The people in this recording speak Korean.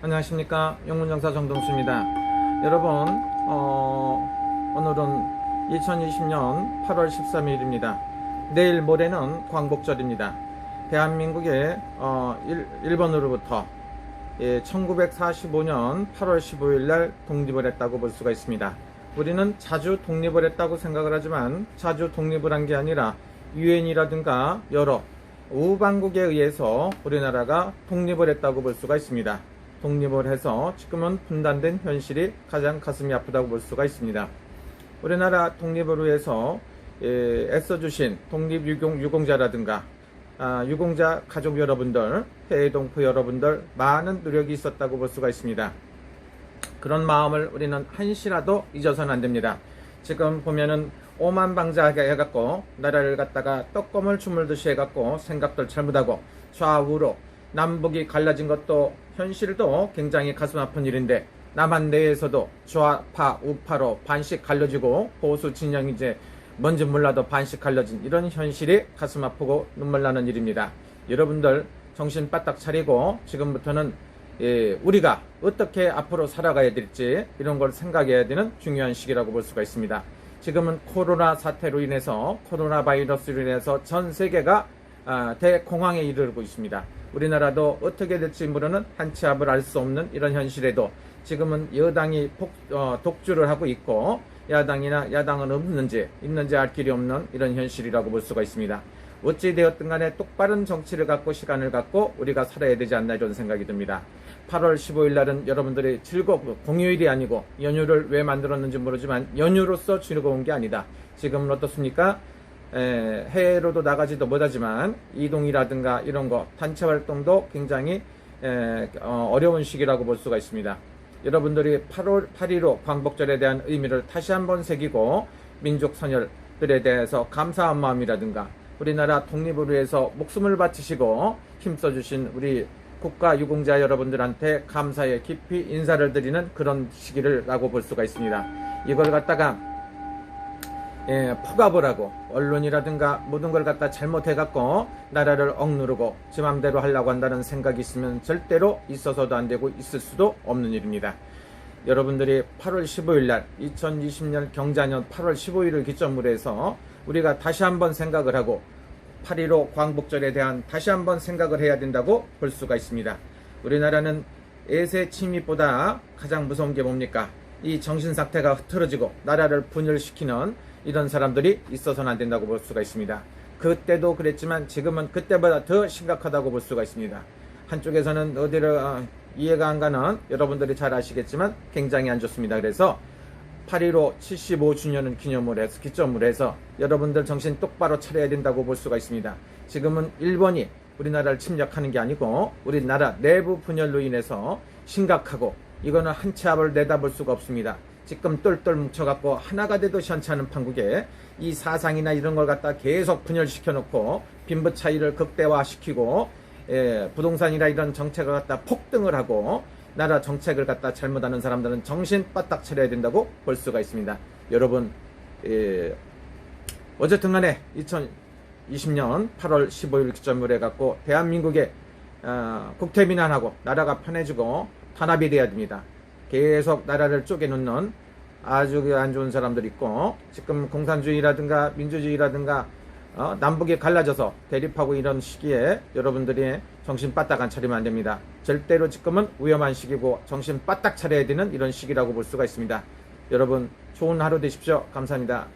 안녕하십니까. 영문정사 정동수입니다. 여러분, 오늘은 2020년 8월 13일입니다. 내일 모레는 광복절입니다. 대한민국의 일본으로부터 1945년 8월 15일 날 독립을 했다고 볼 수가 있습니다. 우리는 자주 독립을 했다고 생각을 하지만 자주 독립을 한 게 아니라 유엔이라든가 여러 우방국에 의해서 우리나라가 독립을 했다고 볼 수가 있습니다. 독립을 해서 지금은 분단된 현실이 가장 가슴이 아프다고 볼 수가 있습니다. 우리나라 독립을 위해서 애써주신 독립유공자라든가 유공자 가족 여러분들, 해외동포 여러분들 많은 노력이 있었다고 볼 수가 있습니다. 그런 마음을 우리는 한시라도 잊어서는 안 됩니다. 지금 보면은 오만방자하게 해갖고 나라를 갖다가 떡검을 주물듯이 해갖고 생각들 잘못하고 좌우로 남북이 갈라진 것도 현실도 굉장히 가슴 아픈 일인데 남한 내에서도 좌파 우파로 반씩 갈라지고 보수 진영 이제 뭔지 몰라도 반씩 갈라진 이런 현실이 가슴 아프고 눈물 나는 일입니다. 여러분들 정신 바짝 차리고 지금부터는 우리가 어떻게 앞으로 살아가야 될지 이런 걸 생각해야 되는 중요한 시기라고 볼 수가 있습니다. 지금은 코로나 사태로 인해서 코로나 바이러스로 인해서 전 세계가 대공황에 이르고 있습니다. 우리나라도 어떻게 될지 모르는 한 치 앞을 알 수 없는 이런 현실에도 지금은 여당이 독주를 하고 있고 야당이나 야당은 있는지 알 길이 없는 이런 현실이라고 볼 수가 있습니다. 어찌 되었든 간에 똑바른 정치를 갖고 시간을 갖고 우리가 살아야 되지 않나 이런 생각이 듭니다. 8월 15일 날은 여러분들이 즐겁고 공휴일이 아니고 연휴를 왜 만들었는지 모르지만 연휴로서 즐거운 게 아니다. 지금은 어떻습니까? 해외로도 나가지도 못하지만 이동이라든가 이런 거 단체 활동도 굉장히 어려운 시기라고 볼 수가 있습니다. 여러분들이 8.15 광복절에 대한 의미를 다시 한번 새기고 민족 선열들에 대해서 감사한 마음이라든가 우리나라 독립을 위해서 목숨을 바치시고 힘써주신 우리 국가 유공자 여러분들한테 감사의 깊이 인사를 드리는 그런 시기라고 볼 수가 있습니다. 이걸 갖다가 폭압을 하고 언론이라든가 모든 걸 갖다 잘못해갖고 나라를 억누르고 지 맘대로 하려고 한다는 생각이 있으면 절대로 있어서도 안 되고 있을 수도 없는 일입니다. 여러분들이 8월 15일 날 2020년 경자년 8월 15일을 기점으로 해서 우리가 다시 한번 생각을 하고 8.15 광복절에 대한 다시 한번 생각을 해야 된다고 볼 수가 있습니다. 우리나라는 애세 침입보다 가장 무서운 게 뭡니까? 이 정신상태가 흐트러지고 나라를 분열시키는 이런 사람들이 있어서는 안 된다고 볼 수가 있습니다. 그때도 그랬지만 지금은 그때보다 더 심각하다고 볼 수가 있습니다. 한쪽에서는 어디를 이해가 안 가는 여러분들이 잘 아시겠지만 굉장히 안 좋습니다. 그래서 8.15 75주년을 기점으로 해서 여러분들 정신 똑바로 차려야 된다고 볼 수가 있습니다. 지금은 일본이 우리나라를 침략하는 게 아니고 우리나라 내부 분열로 인해서 심각하고 이거는 한 치 앞을 내다볼 수가 없습니다. 지금 똘똘 뭉쳐갖고 하나가 돼도 시원찮은 판국에 이 사상이나 이런 걸 갖다 계속 분열시켜 놓고 빈부 차이를 극대화시키고 부동산이나 이런 정책을 갖다 폭등을 하고 나라 정책을 갖다 잘못하는 사람들은 정신 바짝 차려야 된다고 볼 수가 있습니다. 여러분 어쨌든 간에 2020년 8월 15일 기점으로 해갖고 대한민국의 국태민안하고 나라가 편해지고 탄압이 돼야 됩니다. 계속 나라를 쪼개놓는 아주 안 좋은 사람들이 있고 지금 공산주의라든가 민주주의라든가 남북이 갈라져서 대립하고 이런 시기에 여러분들이 정신 바짝 안 차리면 안 됩니다. 절대로 지금은 위험한 시기고 정신 바짝 차려야 되는 이런 시기라고 볼 수가 있습니다. 여러분 좋은 하루 되십시오. 감사합니다.